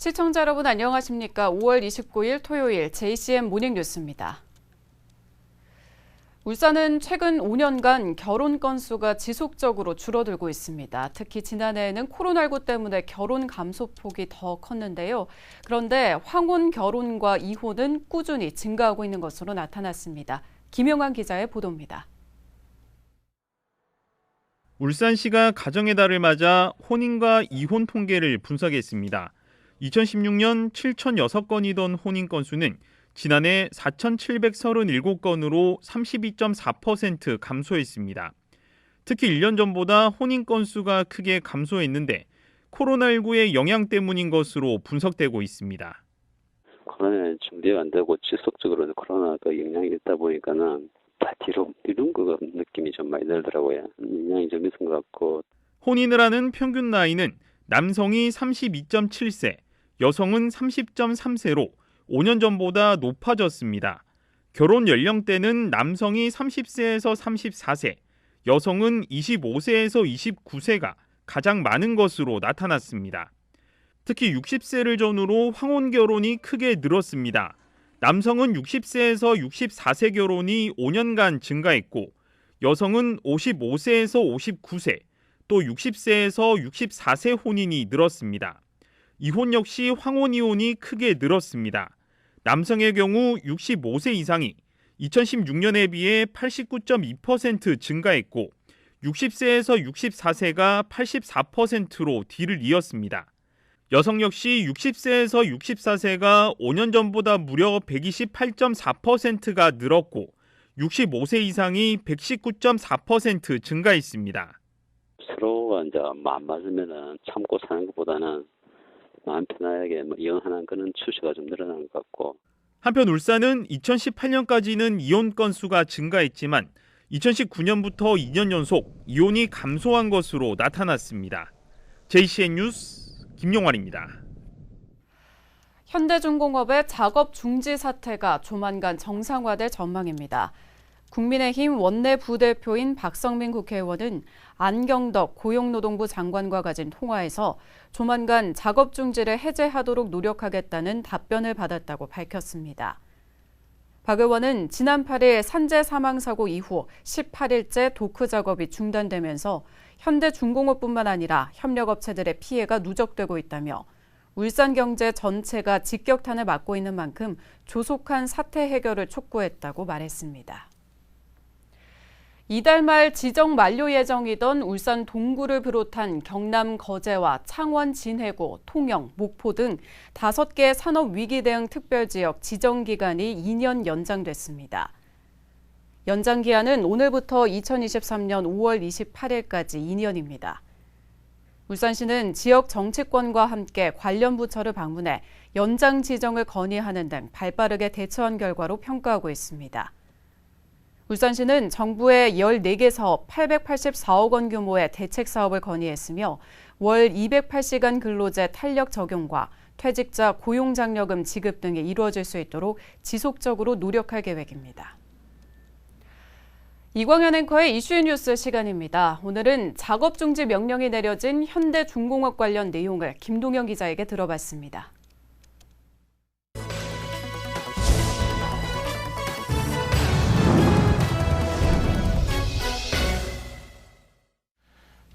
시청자 여러분 안녕하십니까? 5월 29일 토요일 JCM 모닝뉴스입니다. 울산은 최근 5년간 결혼 건수가 지속적으로 줄어들고 있습니다. 특히 지난해에는 코로나19 때문에 결혼 감소폭이 더 컸는데요. 그런데 황혼 결혼과 이혼은 꾸준히 증가하고 있는 것으로 나타났습니다. 김영환 기자의 보도입니다. 울산시가 가정의 달을 맞아 혼인과 이혼 통계를 분석했습니다. 2016년 7,006건이던 혼인 건수는 지난해 4,737건으로 32.4% 감소했습니다. 특히 1년 전보다 혼인 건수가 크게 감소했는데 코로나19의 영향 때문인 것으로 분석되고 있습니다. 코로나에 준비가 안 되고 지속적으로 코로나가 영향이 있다 보니까는 다 뒤로 미룬 것 같은 느낌이 좀 많이 들더라고요. 영향이 좀 있은 것 같고. 혼인을 하는 평균 나이는 남성이 32.7세, 여성은 30.3세로 5년 전보다 높아졌습니다. 결혼 연령대는 남성이 30세에서 34세, 여성은 25세에서 29세가 가장 많은 것으로 나타났습니다. 특히 60세를 전후로 황혼 결혼이 크게 늘었습니다. 남성은 60세에서 64세 결혼이 5년간 증가했고 여성은 55세에서 59세, 또 60세에서 64세 혼인이 늘었습니다. 이혼 역시 황혼 이혼이 크게 늘었습니다. 남성의 경우 65세 이상이 2016년에 비해 89.2% 증가했고 60세에서 64세가 84%로 뒤를 이었습니다. 여성 역시 60세에서 64세가 5년 전보다 무려 128.4%가 늘었고 65세 이상이 119.4% 증가했습니다. 서로가 이제 안 맞으면은 참고 사는 것보다는 마음 편하게 이혼하는 그런 추세가 좀 늘어나는 것 같고. 한편 울산은 2018년까지는 이혼 건수가 증가했지만 2019년부터 2년 연속 이혼이 감소한 것으로 나타났습니다. JCN 뉴스 김용환입니다. 현대중공업의 작업 중지 사태가 조만간 정상화될 전망입니다. 국민의힘 원내 부대표인 박성민 국회의원은 안경덕 고용노동부 장관과 가진 통화에서 조만간 작업 중지를 해제하도록 노력하겠다는 답변을 받았다고 밝혔습니다. 박 의원은 지난 8일 산재 사망 사고 이후 18일째 도크 작업이 중단되면서 현대중공업뿐만 아니라 협력업체들의 피해가 누적되고 있다며 울산경제 전체가 직격탄을 맞고 있는 만큼 조속한 사태 해결을 촉구했다고 말했습니다. 이달 말 지정 만료 예정이던 울산 동구를 비롯한 경남 거제와 창원 진해고, 통영, 목포 등 5개 산업위기 대응 특별지역 지정 기간이 2년 연장됐습니다. 연장 기한은 오늘부터 2023년 5월 28일까지 2년입니다. 울산시는 지역 정치권과 함께 관련 부처를 방문해 연장 지정을 건의하는 등 발빠르게 대처한 결과로 평가하고 있습니다. 울산시는 정부의 14개 사업 884억 원 규모의 대책 사업을 건의했으며 월 208시간 근로제 탄력 적용과 퇴직자 고용장려금 지급 등이 이루어질 수 있도록 지속적으로 노력할 계획입니다. 이광현 앵커의 이슈 뉴스 시간입니다. 오늘은 작업 중지 명령이 내려진 현대중공업 관련 내용을 김동현 기자에게 들어봤습니다.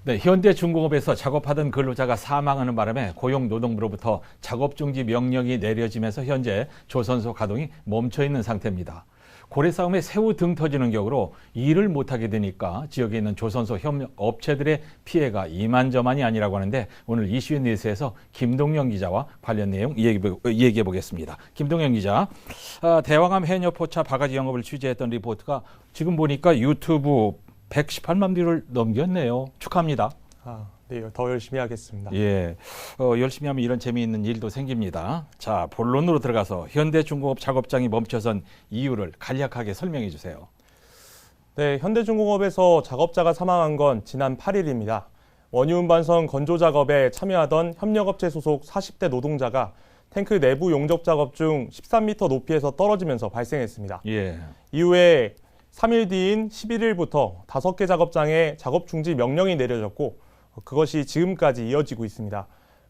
네, 현대중공업에서 작업하던 근로자가 사망하는 바람에 고용노동부로부터 작업중지 명령이 내려지면서 현재 조선소 가동이 멈춰 있는 상태입니다. 고래싸움에 새우 등 터지는 격으로 일을 못하게 되니까 지역에 있는 조선소 협력업체들의 피해가 이만저만이 아니라고 하는데 오늘 이슈 뉴스에서 김동영 기자와 관련 내용 얘기해 보겠습니다. 김동영 기자, 대왕암 해녀 포차 바가지 영업을 취재했던 리포트가 지금 보니까 유튜브 118만 뷰를 넘겼네요. 축하합니다. 네, 더 열심히 하겠습니다. 예, 열심히 하면 이런 재미있는 일도 생깁니다. 자, 본론으로 들어가서 현대중공업 작업장이 멈춰선 이유를 간략하게 설명해 주세요. 네, 현대중공업에서 작업자가 사망한 건 지난 8일입니다. 원유 운반선 건조 작업에 참여하던 협력업체 소속 40대 노동자가 탱크 내부 용접 작업 중 13m 높이에서 떨어지면서 발생했습니다. 예. 이후에 3일 뒤인 11일부터 5개 작업장에 작업 중지 명령이 내려졌고 그것이 지금까지 이어지고 있습니다.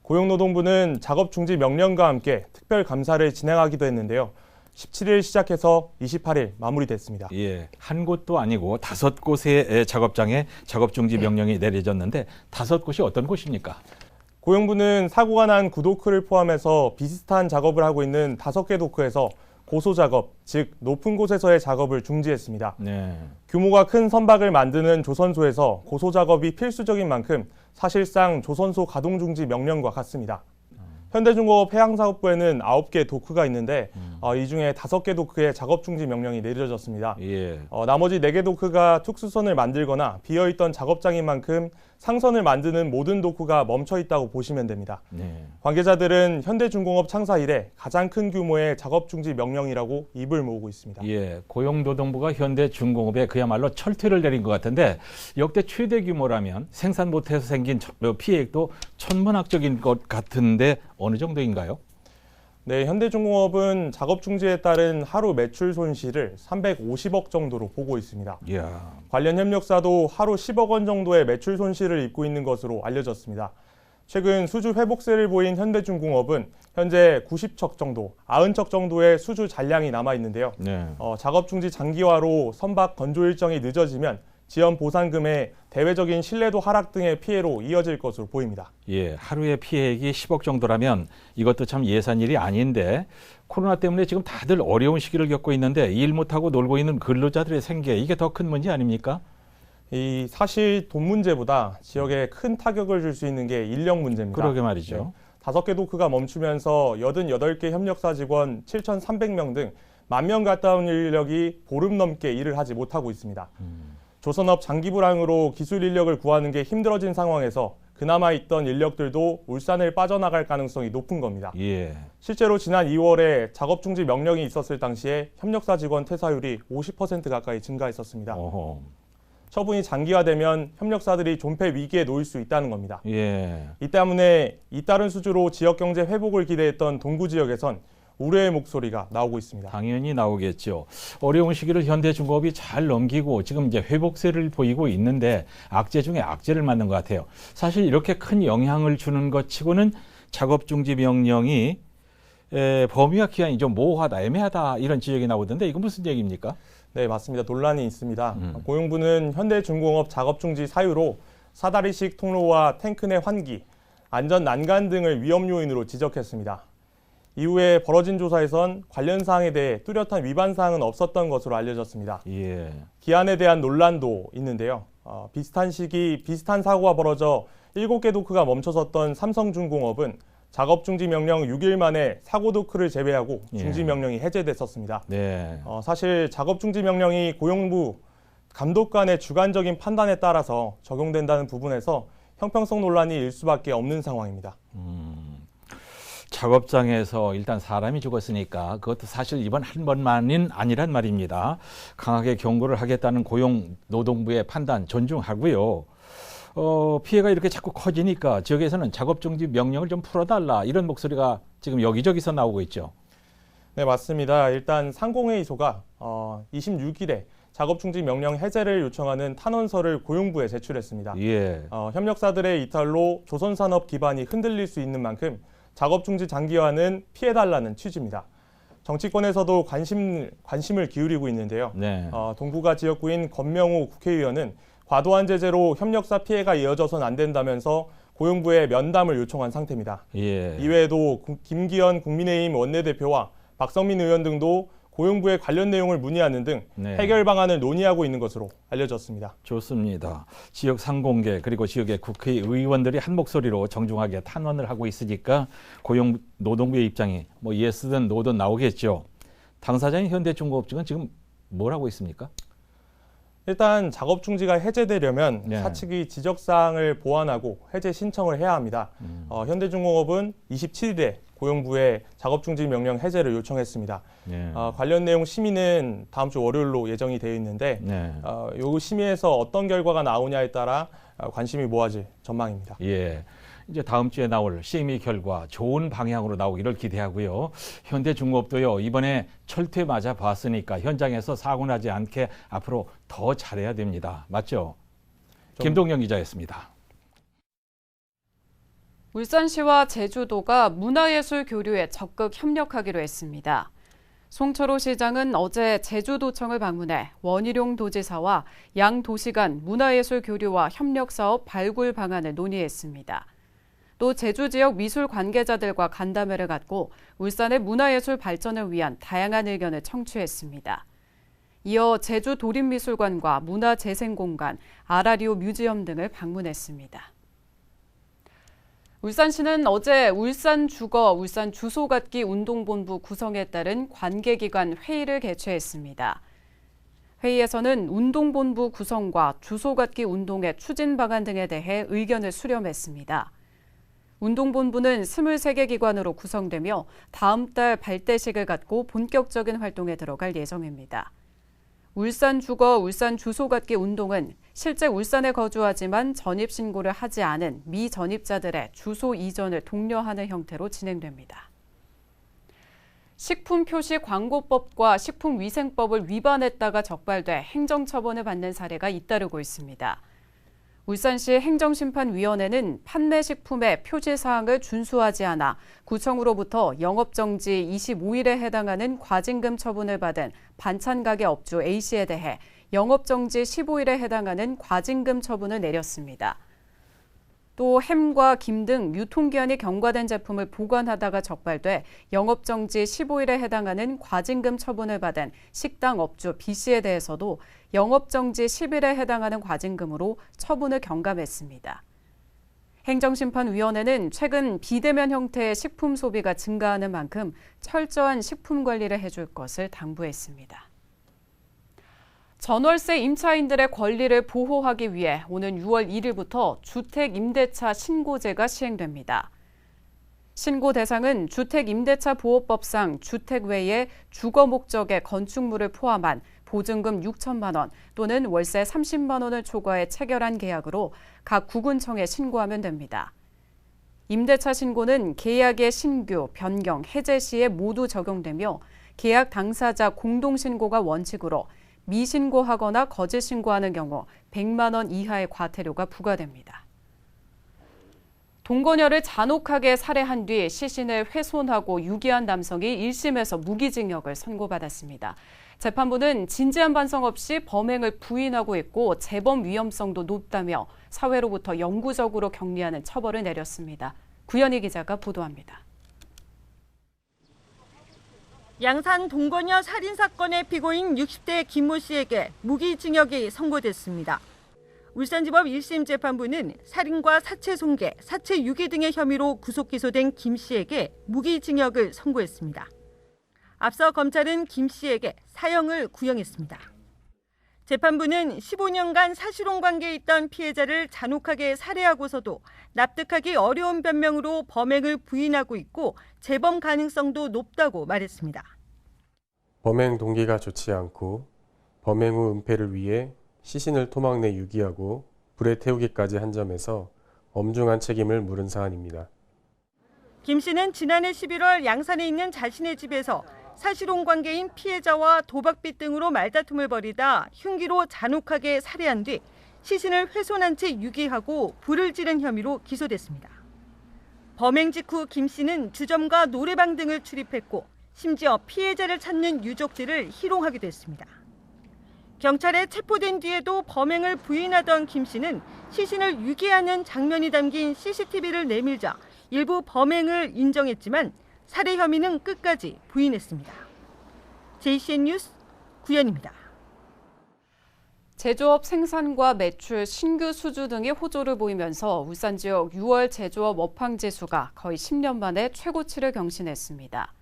고용노동부는 작업 중지 명령과 함께 특별 감사를 진행하기도 했는데요. 17일 시작해서 28일 마무리됐습니다. 예, 한 곳도 아니고 5곳의 작업장에 작업 중지 명령이 내려졌는데 5곳이 어떤 곳입니까? 고용부는 사고가 난 구도크를 포함해서 비슷한 작업을 하고 있는 5개 도크에서 고소 작업, 즉 높은 곳에서의 작업을 중지했습니다. 네. 규모가 큰 선박을 만드는 조선소에서 고소 작업이 필수적인 만큼 사실상 조선소 가동 중지 명령과 같습니다. 현대중공업 해양사업부에는 9개 도크가 있는데 이 중에 5개 도크에 작업 중지 명령이 내려졌습니다. 예. 나머지 4개 도크가 특수선을 만들거나 비어있던 작업장인 만큼 상선을 만드는 모든 도크가 멈춰 있다고 보시면 됩니다. 네. 관계자들은 현대중공업 창사 이래 가장 큰 규모의 작업 중지 명령이라고 입을 모으고 있습니다. 예, 고용노동부가 현대중공업에 그야말로 철퇴를 내린 것 같은데 역대 최대 규모라면 생산 못해서 생긴 피해액도 천문학적인 것 같은데 어느 정도인가요? 네, 현대중공업은 작업 중지에 따른 하루 매출 손실을 350억 정도로 보고 있습니다. 이야. 관련 협력사도 하루 10억 원 정도의 매출 손실을 입고 있는 것으로 알려졌습니다. 최근 수주 회복세를 보인 현대중공업은 현재 90척 정도, 90척 정도의 수주 잔량이 남아 있는데요. 네. 작업 중지 장기화로 선박 건조 일정이 늦어지면 지연 보상금의 대외적인 신뢰도 하락 등의 피해로 이어질 것으로 보입니다. 예, 하루의 피해액이 10억 정도라면 이것도 참 예산일이 아닌데 코로나 때문에 지금 다들 어려운 시기를 겪고 있는데 일 못하고 놀고 있는 근로자들의 생계 이게 더 큰 문제 아닙니까? 사실 돈 문제보다 지역에 큰 타격을 줄 수 있는 게 인력 문제입니다. 그러게 말이죠. 5개 도크가 멈추면서 88개 협력사 직원 7,300명 등 10,000명 가까운 인력이 보름 넘게 일을 하지 못하고 있습니다. 조선업 장기 불황으로 기술 인력을 구하는 게 힘들어진 상황에서 그나마 있던 인력들도 울산을 빠져나갈 가능성이 높은 겁니다. 예. 실제로 지난 2월에 작업 중지 명령이 있었을 당시에 협력사 직원 퇴사율이 50% 가까이 증가했었습니다. 어허. 처분이 장기화되면 협력사들이 존폐 위기에 놓일 수 있다는 겁니다. 예. 이 때문에 잇따른 수주로 지역 경제 회복을 기대했던 동구 지역에선 우려의 목소리가 나오고 있습니다. 당연히 나오겠죠. 어려운 시기를 현대중공업이 잘 넘기고 지금 이제 회복세를 보이고 있는데 악재 중에 악재를 맞는 것 같아요. 사실 이렇게 큰 영향을 주는 것 치고는 작업 중지 명령이 범위와 기한이 좀 모호하다, 애매하다 이런 지적이 나오던데 이건 무슨 얘기입니까? 네, 맞습니다. 논란이 있습니다. 고용부는 현대중공업 작업 중지 사유로 사다리식 통로와 탱크 내 환기, 안전 난간 등을 위험 요인으로 지적했습니다. 이후에 벌어진 조사에선 관련 사항에 대해 뚜렷한 위반 사항은 없었던 것으로 알려졌습니다. 예. 기한에 대한 논란도 있는데요. 비슷한 시기 비슷한 사고가 벌어져 7개 도크가 멈춰섰던 삼성중공업은 작업 중지 명령 6일 만에 사고 도크를 제외하고 중지 명령이 해제됐었습니다. 네. 사실 작업 중지 명령이 고용부 감독관의 주관적인 판단에 따라서 적용된다는 부분에서 형평성 논란이 일 수밖에 없는 상황입니다. 작업장에서 일단 사람이 죽었으니까 그것도 사실 이번 한 번만은 아니란 말입니다. 강하게 경고를 하겠다는 고용노동부의 판단 존중하고요. 피해가 이렇게 자꾸 커지니까 지역에서는 작업 중지 명령을 좀 풀어달라 이런 목소리가 지금 여기저기서 나오고 있죠. 네, 맞습니다. 일단 상공회의소가 26일에 작업 중지 명령 해제를 요청하는 탄원서를 고용부에 제출했습니다. 예. 협력사들의 이탈로 조선산업 기반이 흔들릴 수 있는 만큼 작업 중지 장기화는 피해달라는 취지입니다. 정치권에서도 관심을 기울이고 있는데요. 네. 동구가 지역구인 권명호 국회의원은 과도한 제재로 협력사 피해가 이어져선 안 된다면서 고용부에 면담을 요청한 상태입니다. 예. 이외에도 김기현 국민의힘 원내대표와 박성민 의원 등도 고용부의 관련 내용을 문의하는 등 해결 방안을 논의하고 있는 것으로 알려졌습니다. 좋습니다. 지역 상공계 그리고 지역의 국회의원들이 한 목소리로 정중하게 탄원을 하고 있으니까 고용노동부의 입장이 뭐 예스든 노든 나오겠죠. 당사자인 현대중공업 측은 지금 뭘 하고 있습니까? 일단 작업 중지가 해제되려면 사측이 지적사항을 보완하고 해제 신청을 해야 합니다. 현대중공업은 27일에 고용부에 작업 중지 명령 해제를 요청했습니다. 관련 내용 심의는 다음 주 월요일로 예정이 되어 있는데 이 심의에서 어떤 결과가 나오냐에 따라 관심이 모아질 전망입니다. 예. 이제 다음 주에 나올 심의 결과 좋은 방향으로 나오기를 기대하고요. 현대중공업도요. 이번에 철퇴 맞아 봤으니까 현장에서 사고 나지 않게 앞으로 더 잘해야 됩니다. 맞죠? 김동영 기자였습니다. 울산시와 제주도가 문화예술 교류에 적극 협력하기로 했습니다. 송철호 시장은 어제 제주도청을 방문해 원희룡 도지사와 양 도시 간 문화예술 교류와 협력 사업 발굴 방안을 논의했습니다. 또 제주 지역 미술 관계자들과 간담회를 갖고 울산의 문화예술 발전을 위한 다양한 의견을 청취했습니다. 이어 제주 도립미술관과 문화재생공간, 아라리오 뮤지엄 등을 방문했습니다. 울산시는 어제 울산주거, 울산주소갖기 운동본부 구성에 따른 관계기관 회의를 개최했습니다. 회의에서는 운동본부 구성과 주소갖기 운동의 추진 방안 등에 대해 의견을 수렴했습니다. 운동본부는 23개 기관으로 구성되며 다음 달 발대식을 갖고 본격적인 활동에 들어갈 예정입니다. 울산주거, 울산주소갖기 운동은 실제 울산에 거주하지만 전입신고를 하지 않은 미전입자들의 주소 이전을 독려하는 형태로 진행됩니다. 식품표시광고법과 식품위생법을 위반했다가 적발돼 행정처분을 받는 사례가 잇따르고 있습니다. 울산시 행정심판위원회는 판매식품의 표시사항을 준수하지 않아 구청으로부터 영업정지 25일에 해당하는 과징금 처분을 받은 반찬가게 업주 A씨에 대해 영업정지 15일에 해당하는 과징금 처분을 내렸습니다. 또 햄과 김 등 유통기한이 경과된 제품을 보관하다가 적발돼 영업정지 15일에 해당하는 과징금 처분을 받은 식당 업주 B씨에 대해서도 영업정지 10일에 해당하는 과징금으로 처분을 경감했습니다. 행정심판위원회는 최근 비대면 형태의 식품 소비가 증가하는 만큼 철저한 식품 관리를 해줄 것을 당부했습니다. 전월세 임차인들의 권리를 보호하기 위해 오는 6월 1일부터 주택임대차 신고제가 시행됩니다. 신고 대상은 주택임대차보호법상 주택 외에 주거 목적의 건축물을 포함한 보증금 6천만 원 또는 월세 30만 원을 초과해 체결한 계약으로 각 구군청에 신고하면 됩니다. 임대차 신고는 계약의 신규, 변경, 해제 시에 모두 적용되며 계약 당사자 공동신고가 원칙으로 미신고하거나 거짓 신고하는 경우 100만 원 이하의 과태료가 부과됩니다. 동거녀를 잔혹하게 살해한 뒤 시신을 훼손하고 유기한 남성이 1심에서 무기징역을 선고받았습니다. 재판부는 진지한 반성 없이 범행을 부인하고 있고 재범 위험성도 높다며 사회로부터 영구적으로 격리하는 처벌을 내렸습니다. 구현희 기자가 보도합니다. 양산 동거녀 살인사건의 피고인 60대 김모 씨에게 무기징역이 선고됐습니다. 울산지법 1심 재판부는 살인과 사체 손괴, 사체 유기 등의 혐의로 구속 기소된 김 씨에게 무기징역을 선고했습니다. 앞서 검찰은 김 씨에게 사형을 구형했습니다. 재판부는 15년간 사실혼 관계에 있던 피해자를 잔혹하게 살해하고서도 납득하기 어려운 변명으로 범행을 부인하고 있고 재범 가능성도 높다고 말했습니다. 범행 동기가 좋지 않고 범행 후 은폐를 위해 시신을 토막 내 유기하고 불에 태우기까지 한 점에서 엄중한 책임을 물은 사안입니다. 김 씨는 지난해 11월 양산에 있는 자신의 집에서 사실혼 관계인 피해자와 도박빚 등으로 말다툼을 벌이다 흉기로 잔혹하게 살해한 뒤 시신을 훼손한 채 유기하고 불을 지른 혐의로 기소됐습니다. 범행 직후 김 씨는 주점과 노래방 등을 출입했고 심지어 피해자를 찾는 유족들을 희롱하기도 했습니다. 경찰에 체포된 뒤에도 범행을 부인하던 김 씨는 시신을 유기하는 장면이 담긴 CCTV를 내밀자 일부 범행을 인정했지만 살해 혐의는 끝까지 부인했습니다. JCN 뉴스 구현입니다. 제조업 생산과 매출, 신규 수주 등이 호조를 보이면서 울산 지역 6월 제조업 업황지수가 거의 10년 만에 최고치를 경신했습니다.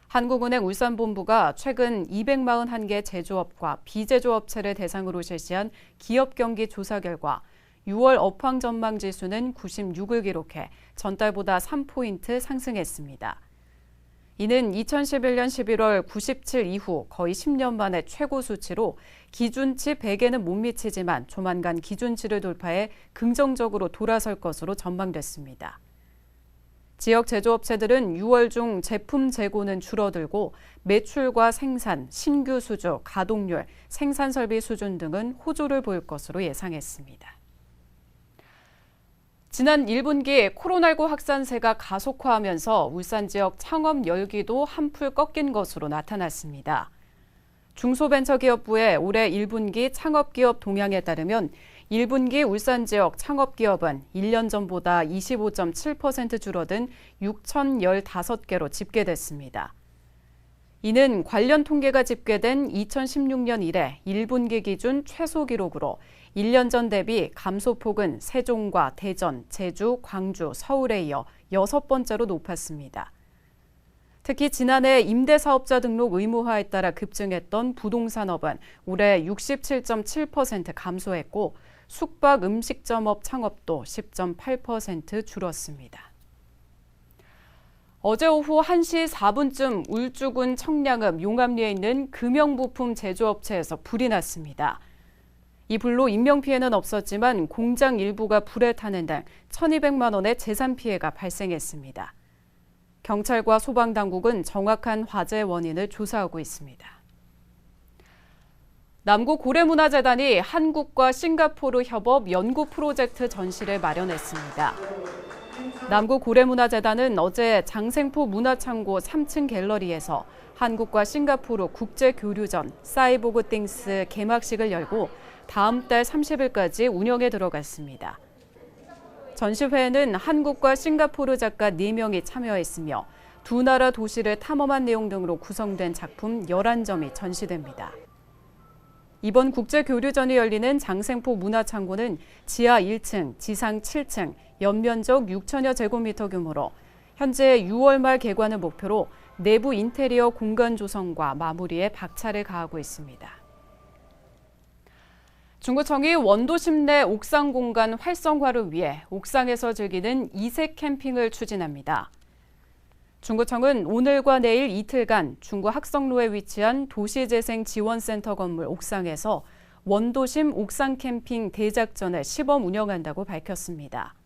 한국은행 울산본부가 최근 241개 제조업과 비제조업체를 대상으로 실시한 기업 경기 조사 결과 6월 업황 전망 지수는 96을 기록해 전달보다 3포인트 상승했습니다. 이는 2011년 11월 97 이후 거의 10년 만에 최고 수치로 기준치 100에는 못 미치지만 조만간 기준치를 돌파해 긍정적으로 돌아설 것으로 전망됐습니다. 지역 제조업체들은 6월 중 제품 재고는 줄어들고 매출과 생산, 신규 수주, 가동률, 생산 설비 수준 등은 호조를 보일 것으로 예상했습니다. 지난 1분기 코로나19 확산세가 가속화하면서 울산 지역 창업 열기도 한풀 꺾인 것으로 나타났습니다. 중소벤처기업부의 올해 1분기 창업기업 동향에 따르면 1분기 울산 지역 창업기업은 1년 전보다 25.7% 줄어든 6,015개로 집계됐습니다. 이는 관련 통계가 집계된 2016년 이래 1분기 기준 최소 기록으로 1년 전 대비 감소폭은 세종과 대전, 제주, 광주, 서울에 이어 6번째로 높았습니다. 특히 지난해 임대사업자 등록 의무화에 따라 급증했던 부동산업은 올해 67.7% 감소했고 숙박 음식점업 창업도 10.8% 줄었습니다. 어제 오후 1시 4분쯤 울주군 청량읍 용암리에 있는 금형부품 제조업체에서 불이 났습니다. 이 불로 인명피해는 없었지만 공장 일부가 불에 타는 등 1,200만 원의 재산 피해가 발생했습니다. 경찰과 소방당국은 정확한 화재 원인을 조사하고 있습니다. 남구고래문화재단이 한국과 싱가포르 협업 연구 프로젝트 전시를 마련했습니다. 남구고래문화재단은 어제 장생포 문화창고 3층 갤러리에서 한국과 싱가포르 국제교류전 사이보그 띵스 개막식을 열고 다음 달 30일까지 운영에 들어갔습니다. 전시회에는 한국과 싱가포르 작가 4명이 참여했으며 두 나라 도시를 탐험한 내용 등으로 구성된 작품 11점이 전시됩니다. 이번 국제교류전이 열리는 장생포 문화창고는 지하 1층, 지상 7층, 연면적 6천여 제곱미터 규모로 현재 6월 말 개관을 목표로 내부 인테리어 공간 조성과 마무리에 박차를 가하고 있습니다. 중구청이 원도심 내 옥상 공간 활성화를 위해 옥상에서 즐기는 이색 캠핑을 추진합니다. 중구청은 오늘과 내일 이틀간 중구 학성로에 위치한 도시재생지원센터 건물 옥상에서 원도심 옥상 캠핑 대작전을 시범 운영한다고 밝혔습니다.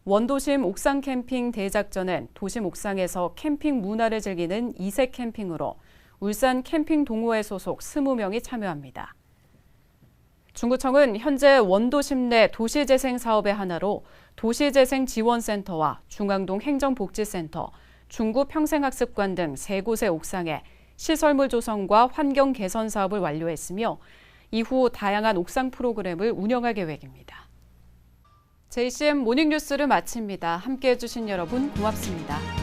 원도심 옥상 캠핑 대작전은 도심 옥상에서 캠핑 문화를 즐기는 이색 캠핑으로 울산 캠핑 동호회 소속 20명이 참여합니다. 중구청은 현재 원도심 내 도시재생 사업의 하나로 도시재생지원센터와 중앙동 행정복지센터, 중구 평생학습관 등 3곳의 옥상에 시설물 조성과 환경 개선 사업을 완료했으며 이후 다양한 옥상 프로그램을 운영할 계획입니다. JCM 모닝뉴스를 마칩니다. 함께해 주신 여러분 고맙습니다.